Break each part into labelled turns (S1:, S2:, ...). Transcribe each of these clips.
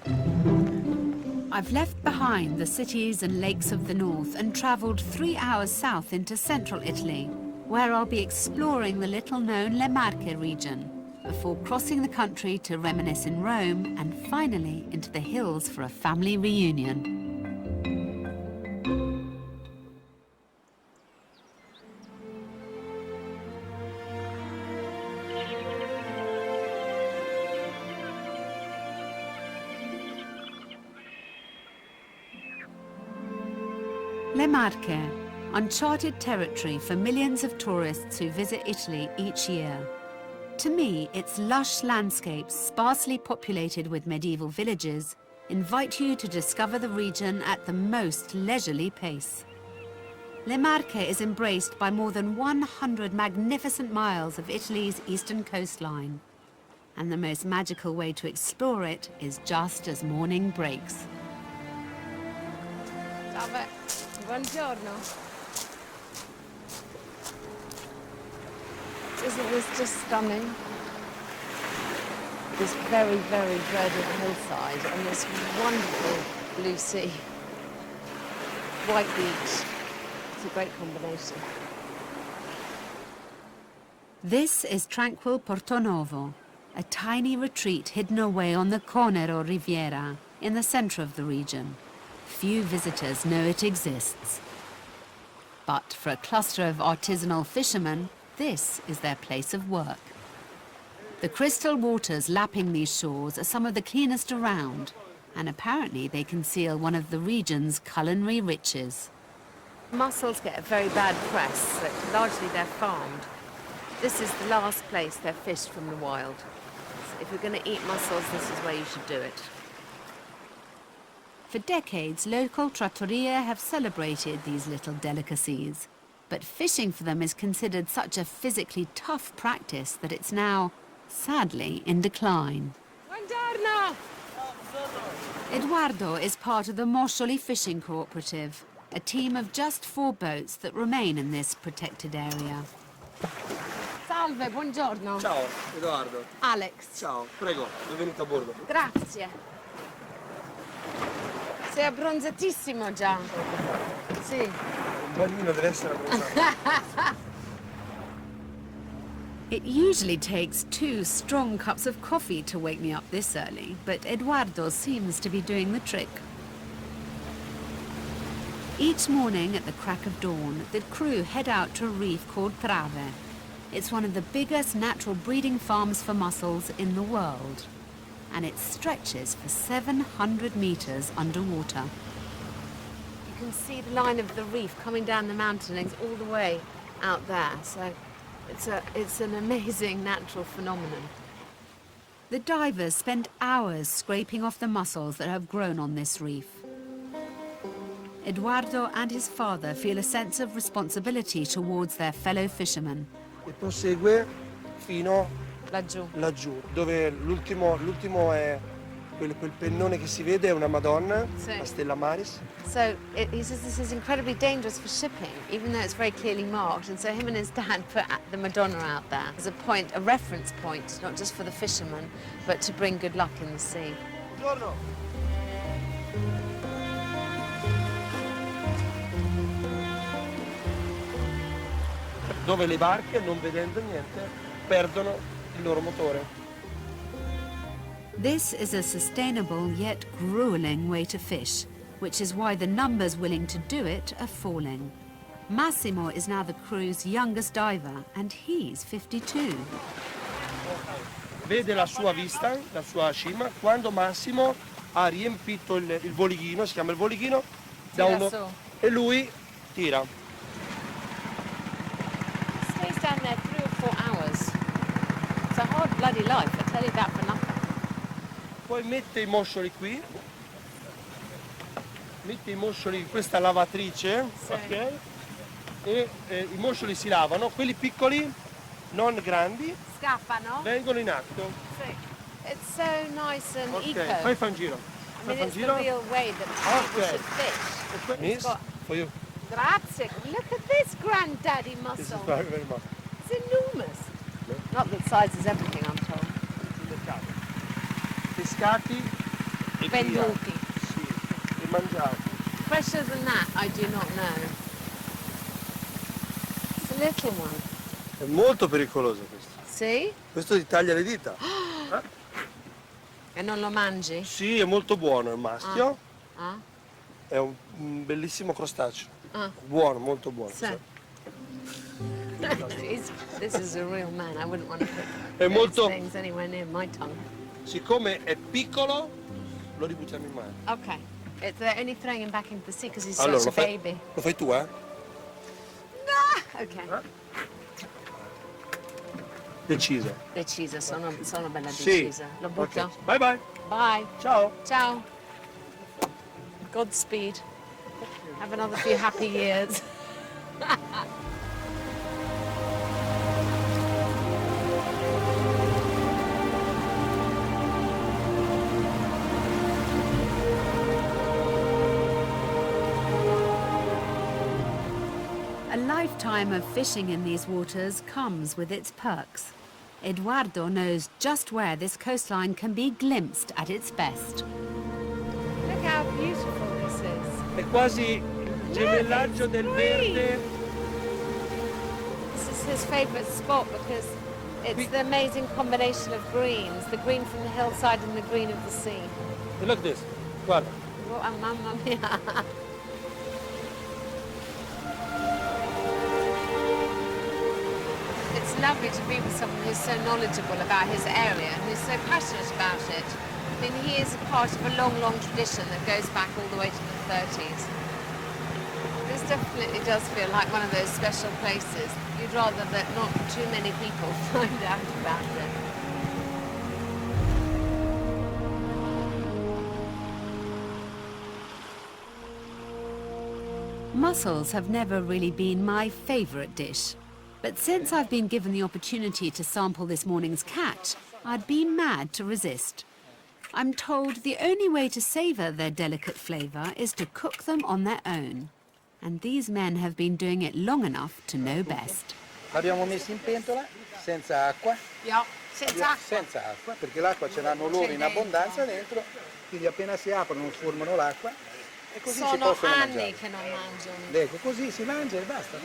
S1: I've left behind the cities and lakes of the north and travelled 3 hours south into central Italy, where I'll be exploring the little-known Le Marche region, before crossing the country to reminisce in Rome and finally into the hills for a family reunion. Le Marche, uncharted territory for millions of tourists who visit Italy each year. To me, its lush landscapes, sparsely populated with medieval villages, invite you to discover the region at the most leisurely pace. Le Marche is embraced by more than 100 magnificent miles of Italy's eastern coastline. And the most magical way to explore it is just as morning breaks.
S2: Buongiorno. Isn't this just stunning? This very, very verdant hillside and this wonderful blue sea. White beach. It's a great combination.
S1: This is tranquil Portonovo, a tiny retreat hidden away on the Conero Riviera in the center of the region. Few visitors know it exists. But for a cluster of artisanal fishermen, this is their place of work. The crystal waters lapping these shores are some of the cleanest around, and apparently they conceal one of the region's culinary riches.
S2: Mussels get a very bad press, but largely they're farmed. This is the last place they're fished from the wild. So if you're going to eat mussels, this is where you should do it.
S1: For decades, local trattorie have celebrated these little delicacies. But fishing for them is considered such a physically tough practice that it's now, sadly, in decline.
S2: Buongiorno!
S1: Eduardo is part of the Moscioli fishing cooperative, a team of just 4 boats that remain in this protected area.
S2: Salve, buongiorno.
S3: Ciao, Edoardo.
S2: Alex.
S3: Ciao, prego, benvenuto a bordo.
S2: Grazie. Sei abbronzatissimo già. Sì.
S3: Un bambino deve essere abbronzato.
S1: It usually takes 2 strong cups of coffee to wake me up this early, but Eduardo seems to be doing the trick. Each morning at the crack of dawn, the crew head out to a reef called Trave. It's one of the biggest natural breeding farms for mussels in the world, and it stretches for 700 meters underwater.
S2: You can see the line of the reef coming down the mountain and it's all the way out there, so it's an amazing natural phenomenon.
S1: The divers spend hours scraping off the mussels that have grown on this reef. Eduardo and his father feel a sense of responsibility towards their fellow fishermen.
S3: E prosegue fino
S2: Laggiù.
S3: Dove l'ultimo è quel pennone che si vede, è una Madonna,
S2: Sì.
S3: la Stella Maris.
S2: So he says this is incredibly dangerous for shipping, even though it's very clearly marked. And so him and his dad put the Madonna out there as a reference point, not just for the fishermen, but to bring good luck in the sea.
S3: Buongiorno. Dove le barche, non vedendo niente, perdono il loro motore.
S1: This is a sustainable yet grueling way to fish, which is why the numbers willing to do it are falling. Massimo is now the crew's youngest diver, and he's 52.
S3: Vede la sua vista, la sua cima, quando Massimo ha riempito il volighino, si chiama il volighino, e lui tira.
S2: Stays down there 3 or 4 hours. It's a hard bloody life, I tell you that for nothing.
S3: Poi mette i moscioli qui, mette i moscioli in questa lavatrice,
S2: Sì.
S3: ok? E i moscioli si lavano, quelli piccoli, non grandi,
S2: Scappano?
S3: vengono in acqua.
S2: Sì. It's so nice and
S3: Ok,
S2: eco.
S3: poi fa un giro.
S2: I
S3: Poi
S2: mean,
S3: fa un
S2: it's the
S3: giro.
S2: real way that people
S3: Ok.
S2: should fish.
S3: Miss,
S2: got-
S3: for you.
S2: Grazie. Look at this granddaddy
S3: This
S2: mussel.
S3: is very much.
S2: It's enormous. Not that size is everything, I'm told.
S3: Pescati e
S2: Venduti.
S3: Sì, e mangiati.
S2: Fresher than that, I do not know. It's a little one.
S3: È molto pericoloso questo.
S2: See?
S3: Questo ti taglia le dita.
S2: E non lo mangi?
S3: Sì, è molto buono il maschio.
S2: Ah?
S3: È un bellissimo crostaceo.
S2: Ah.
S3: Buono, molto buono.
S2: So. This is a real man. I wouldn't want to put
S3: È
S2: those
S3: molto...
S2: things anywhere near my tongue.
S3: Siccome è piccolo, lo ributtiamo in mare.
S2: Okay. They're only throwing him back into the sea because he's
S3: Allora,
S2: such a baby.
S3: lo fai tu, eh?
S2: Ok.
S3: Decisa.
S2: Decisa, sono bella
S3: Sì.
S2: decisa. Lo butto.
S3: Ok. Bye bye.
S2: Bye.
S3: Ciao.
S2: Ciao. Godspeed. Have another few happy years.
S1: A lifetime of fishing in these waters comes with its perks. Eduardo knows just where this coastline can be glimpsed at its best.
S2: Look how beautiful this is.
S3: È quasi il gemellaggio del verde.
S2: This is his favourite spot because it's the amazing combination of greens, the green from the hillside and the green of the sea.
S3: And look this. Guarda.
S2: Oh, mamma mia. It's lovely to be with someone who's so knowledgeable about his area and who's so passionate about it. I mean, he is a part of a long, long tradition that goes back all the way to the 30s. This definitely does feel like one of those special places. You'd rather that not too many people find out about it.
S1: Mussels have never really been my favourite dish. But since I've been given the opportunity to sample this morning's catch, I'd be mad to resist. I'm told the only way to savour their delicate flavour is to cook them on their own. And these men have been doing it long enough to know best.
S4: L'abbiamo messi in pentola senza acqua.
S2: Yeah, senza acqua.
S4: Senza acqua, perché l'acqua ce l'hanno loro in abbondanza dentro, quindi appena si aprono formano l'acqua e così si
S2: Sono
S4: possono
S2: anni
S4: mangiare.
S2: che non mangiano.
S4: Ecco, così si mangia e basta.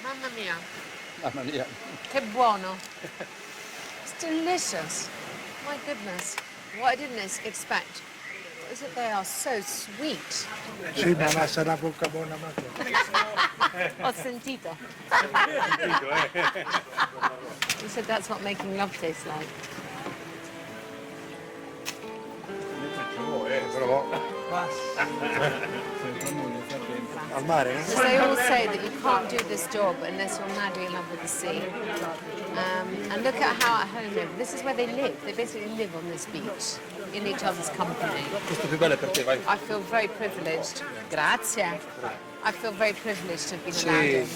S2: Mamma mia,
S4: Mamma mia.
S2: che buono. It's delicious. My goodness. What I didn't expect is that they are so sweet.
S5: Sì, ma sarà poca buona mattina.
S2: Ho sentito. You said that's what making love tastes like.
S3: Al mare?
S2: Because they all say that you can't do this job unless you're madly in love with the sea. And look at how at home live. This is where they live. They basically live on this beach in each other's company.
S3: Questo più bello è per te, vai.
S2: I feel very privileged. Grazie. I feel very privileged to have been allowed in.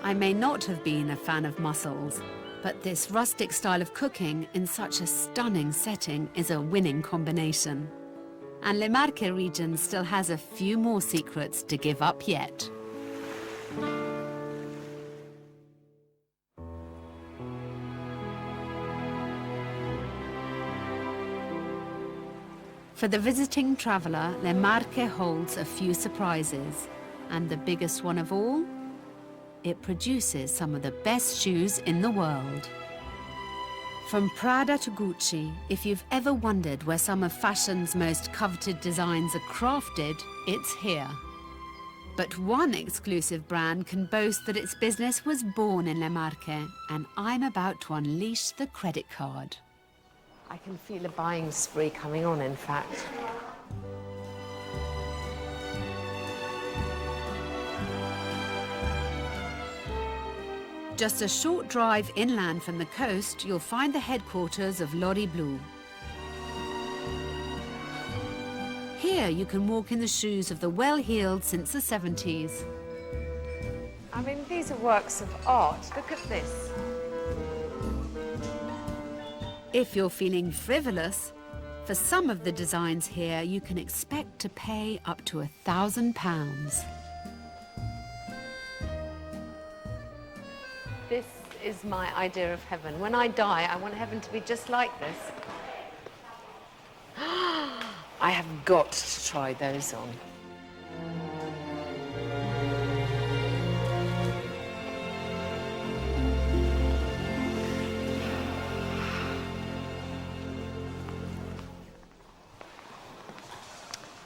S1: I may not have been a fan of mussels, but this rustic style of cooking in such a stunning setting is a winning combination. And Le Marche region still has a few more secrets to give up yet. For the visiting traveller, Le Marche holds a few surprises, and the biggest one of all? It produces some of the best shoes in the world. From Prada to Gucci, if you've ever wondered where some of fashion's most coveted designs are crafted, it's here. But one exclusive brand can boast that its business was born in Le Marche, and I'm about to unleash the credit card.
S2: I can feel a buying spree coming on, in fact.
S1: Just a short drive inland from the coast, you'll find the headquarters of Lori Blu. Here you can walk in the shoes of the well-heeled since the 70s.
S2: I mean, these are works of art. Look at this.
S1: If you're feeling frivolous, for some of the designs here you can expect to pay up to £1,000.
S2: This is my idea of heaven. When I die, I want heaven to be just like this. I have got to try those on.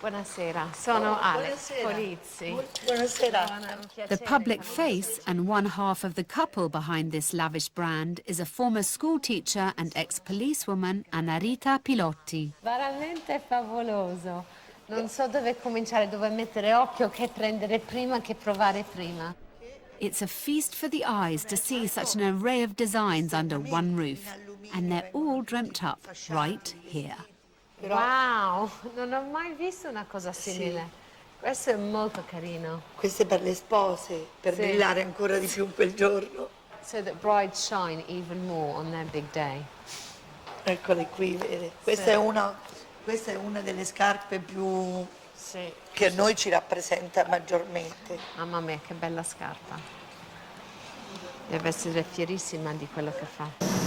S2: Buonasera, sono Alex Polizzi.
S4: Buonasera.
S1: The public face and one half of the couple behind this lavish brand is a former school teacher and ex-policewoman, Anarita Pilotti.
S2: Veramente favoloso. Non so dove cominciare, dove mettere occhio, che prendere prima, che provare prima.
S1: It's a feast for the eyes to see such an array of designs under one roof, and they're all dreamt up right here.
S2: Wow, non ho mai visto una cosa simile. Questo è molto carino.
S6: Queste per le spose, per brillare ancora di più quel giorno.
S2: So that brides shine even more on their big day.
S6: Eccole qui, vede. Questa è una delle scarpe più che a noi ci rappresenta maggiormente.
S2: Mamma mia, che bella scarpa. Deve essere fierissima di quello che fa.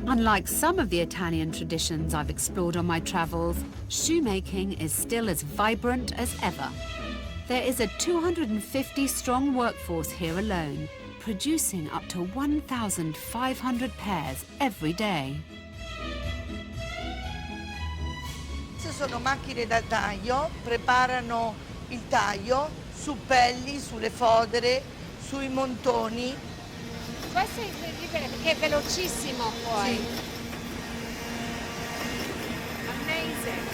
S1: Unlike some of the Italian traditions I've explored on my travels, shoemaking is still as vibrant as ever. There is a 250-strong workforce here alone, producing up to 1,500 pairs every day.
S6: Queste sono macchine da taglio, preparano il taglio su pelli, sulle fodere, sui montoni.
S2: Questo è incredibile perché è velocissimo poi.
S6: Sì.
S2: Amazing.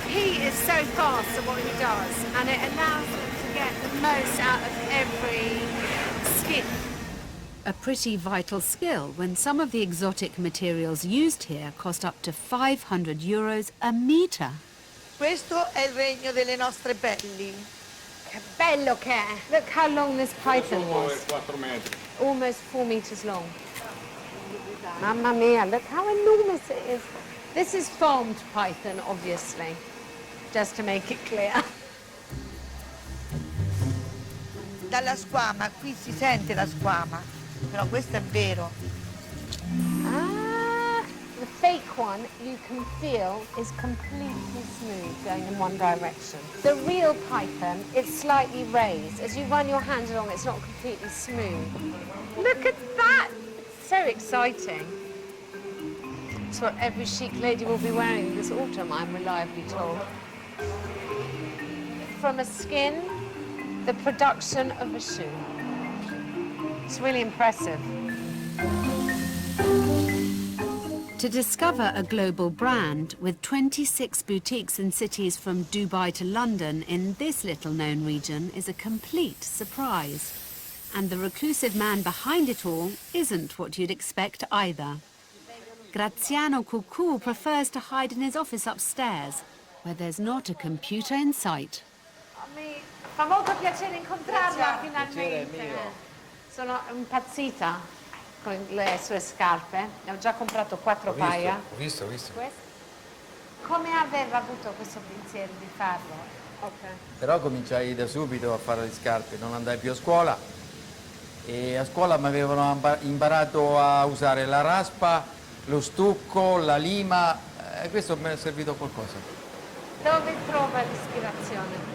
S2: He is so fast at what he does and it allows them to get the most out of every skin.
S1: A pretty vital skill when some of the exotic materials used here cost up to €500 a meter.
S6: Questo è il regno delle nostre pelli.
S2: Che bello che è. Look how long this python was.
S7: 4 metri.
S2: Almost 4 meters long. Mamma mia, look how enormous it is. This is foamed python, obviously, just to make it clear.
S6: Dalla squama, qui si sente la squama, però questo è vero.
S2: The fake one, you can feel, is completely smooth going in one direction. The real python, it's slightly raised. As you run your hand along, it's not completely smooth. Look at that! It's so exciting. It's what every chic lady will be wearing this autumn, I'm reliably told. From a skin, the production of a shoe. It's really impressive.
S1: To discover a global brand with 26 boutiques in cities from Dubai to London in this little-known region is a complete surprise. And the reclusive man behind it all isn't what you'd expect either. Graziano Cucù prefers to hide in his office upstairs, where there's not a computer in sight.
S2: Mi fa molto piacere incontrarla finalmente. Sono impazzita con le sue scarpe. Ne ho già comprato 4 paia.
S7: Ho visto.
S2: Questo. Come aveva avuto questo pensiero di farlo? Okay.
S8: Però cominciai da subito a fare le scarpe, non andai più a scuola e a scuola mi avevano imparato a usare la raspa, lo stucco, la lima e questo mi è servito a qualcosa.
S2: Dove trova l'ispirazione?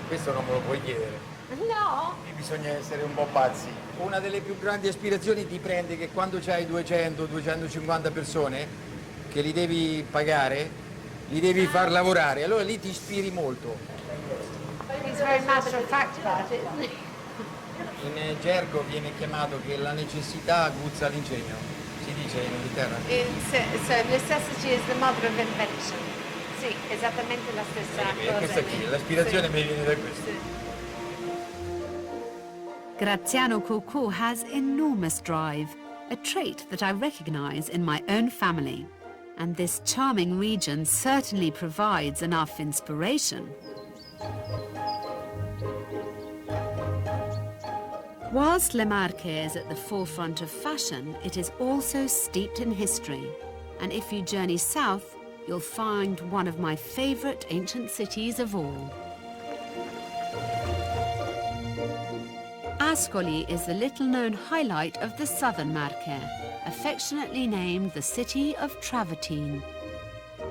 S8: Questo non me lo puoi chiedere.
S2: No!
S8: Bisogna essere un po' pazzi. Una delle più grandi aspirazioni ti prende che quando c'hai 200-250 persone che li devi pagare, li devi far lavorare, allora lì ti ispiri molto.
S2: He's very matter of fact about it, isn't he?
S8: In gergo viene chiamato che la necessità aguzza l'ingegno, si dice in Inghilterra.
S2: So necessity is the mother of invention. Sì, esattamente la stessa cosa.
S8: Questa qui, l'aspirazione mi viene da questo.
S2: Sì.
S1: Graziano Cucù has enormous drive, a trait that I recognize in my own family. And this charming region certainly provides enough inspiration. Whilst Le Marche is at the forefront of fashion, it is also steeped in history. And if you journey south, you'll find one of my favorite ancient cities of all. Ascoli is the little-known highlight of the southern Marche, affectionately named the city of travertine.
S2: I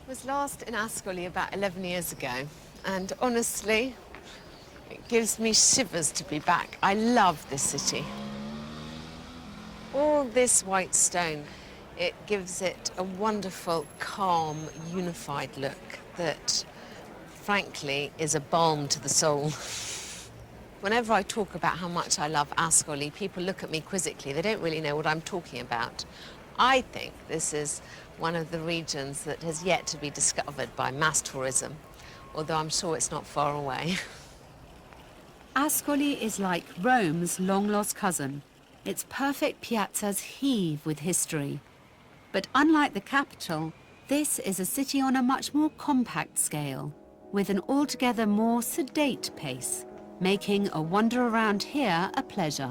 S2: was last in Ascoli about 11 years ago, and honestly, it gives me shivers to be back. I love this city. All this white stone, it gives it a wonderful, calm, unified look that, frankly, is a balm to the soul. Whenever I talk about how much I love Ascoli, people look at me quizzically. They don't really know what I'm talking about. I think this is one of the regions that has yet to be discovered by mass tourism, although I'm sure it's not far away.
S1: Ascoli is like Rome's long-lost cousin. Its perfect piazzas heave with history. But unlike the capital, this is a city on a much more compact scale, with an altogether more sedate pace, making a wander around here a pleasure.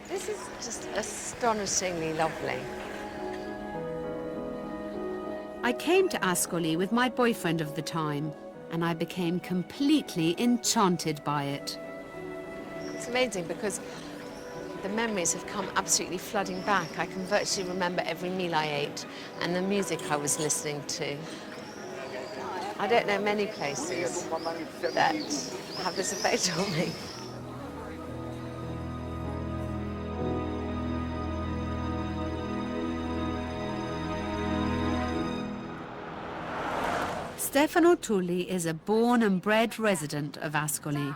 S2: This is just astonishingly lovely.
S1: I came to Ascoli with my boyfriend of the time, and I became completely enchanted by it.
S2: It's amazing because the memories have come absolutely flooding back. I can virtually remember every meal I ate and the music I was listening to. I don't know many places that have this effect on me.
S1: Stefano Tulli is a born and bred resident of Ascoli.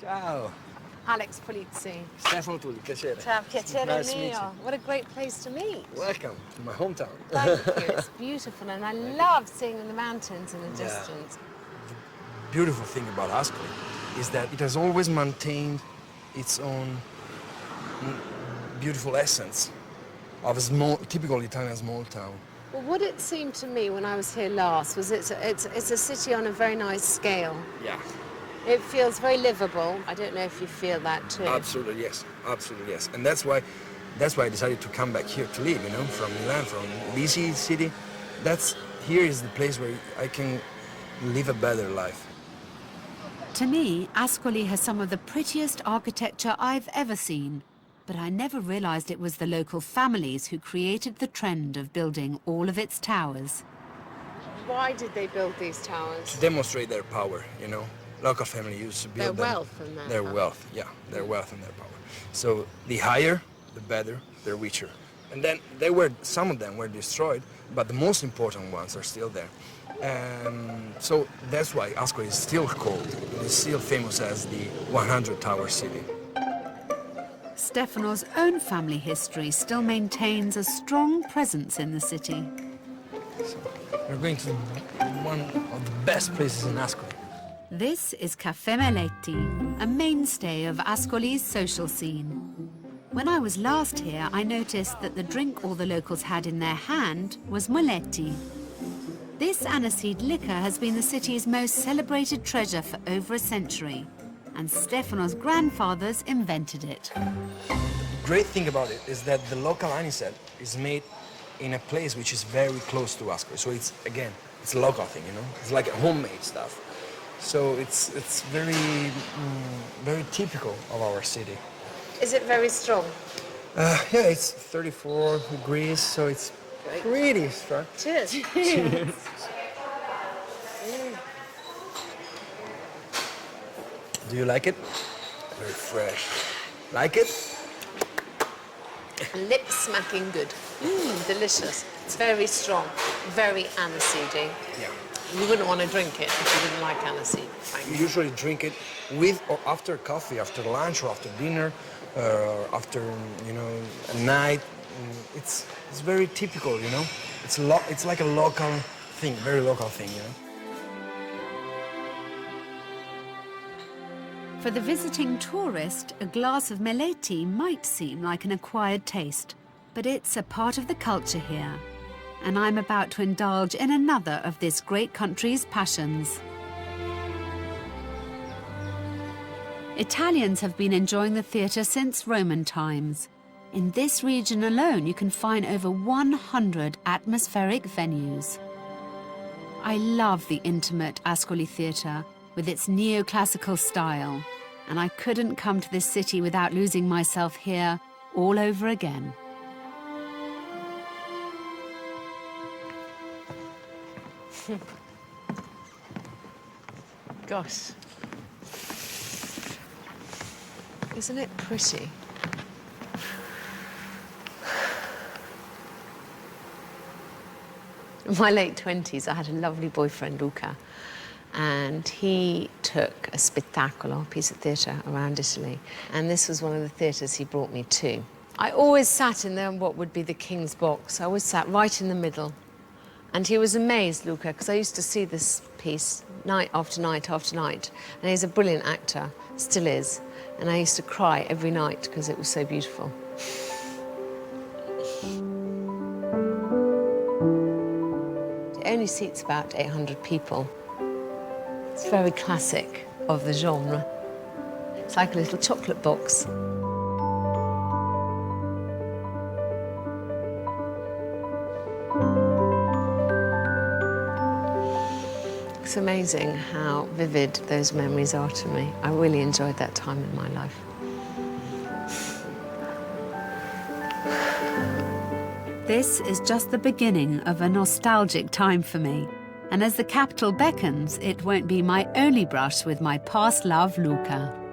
S5: Ciao.
S2: Alex Polizzi.
S5: Stefano Tulli, piacere.
S2: Ciao, piacere
S5: Nice to meet
S2: mio.
S5: you.
S2: What a great place to meet.
S5: Welcome to my hometown.
S2: Thank you. It's beautiful, and I love seeing the mountains in the
S5: Yeah.
S2: distance.
S5: Beautiful thing about Ascoli is that it has always maintained its own beautiful essence of a small, typical Italian small town.
S2: Well, what it seemed to me when I was here last was it's a city on a very nice scale.
S5: Yeah.
S2: It feels very livable. I don't know if you feel that too.
S5: Absolutely yes, absolutely yes, and that's why I decided to come back here to live. You know, from Milan, from busy city. Here is the place where I can live a better life.
S1: To me, Ascoli has some of the prettiest architecture I've ever seen, but I never realized it was the local families who created the trend of building all of its towers.
S2: Why did they build these towers?
S5: To demonstrate their power, you know. Local family used to build
S2: Their wealth and their power.
S5: wealth, yeah, their wealth and their power. So the higher, the better, the richer. And then some of them were destroyed, but the most important ones are still there. So that's why Ascoli is still called, it is still famous as the 100 Tower City.
S1: Stefano's own family history still maintains a strong presence in the city.
S5: So we're going to one of the best places in Ascoli.
S1: This is Caffè Meletti, a mainstay of Ascoli's social scene. When I was last here, I noticed that the drink all the locals had in their hand was moletti. This aniseed liquor has been the city's most celebrated treasure for over a century, and Stefano's grandfathers invented it.
S5: The great thing about it is that the local anisette is made in a place which is very close to Ascoli. So it's a local thing, you know? It's like a homemade stuff. So it's very, very typical of our city.
S2: Is it very strong?
S5: Yeah, it's 34 degrees, so it's pretty strong.
S2: Cheers.
S5: Do you like it? Very fresh. Like it?
S2: Lip smacking good. Delicious. It's very strong, very aniseedy.
S5: Yeah.
S2: You wouldn't want to drink it if you didn't like aniseed,
S5: You
S2: frankly.
S5: usually drink it with or after coffee, after lunch or after dinner, or after, you know, a night. It's very typical, you know? It's like a local thing, very local thing, you know?
S1: For the visiting tourist, a glass of Meletti might seem like an acquired taste, but it's a part of the culture here. And I'm about to indulge in another of this great country's passions. Italians have been enjoying the theatre since Roman times. In this region alone, you can find over 100 atmospheric venues. I love the intimate Ascoli Theatre, with its neoclassical style, and I couldn't come to this city without losing myself here all over again.
S2: Gosh. Isn't it pretty? In my late 20s, I had a lovely boyfriend, Luca, and he took a spettacolo, a piece of theatre around Italy, and this was one of the theatres he brought me to. I always sat in there in what would be the King's Box. I always sat right in the middle. And he was amazed, Luca, because I used to see this piece night after night after night. And he's a brilliant actor, still is. And I used to cry every night because it was so beautiful. It only seats about 800 people. It's very classic of the genre. It's like a little chocolate box. It's amazing how vivid those memories are to me. I really enjoyed that time in my life.
S1: This is just the beginning of a nostalgic time for me. And as the capital beckons, it won't be my only brush with my past love, Luca.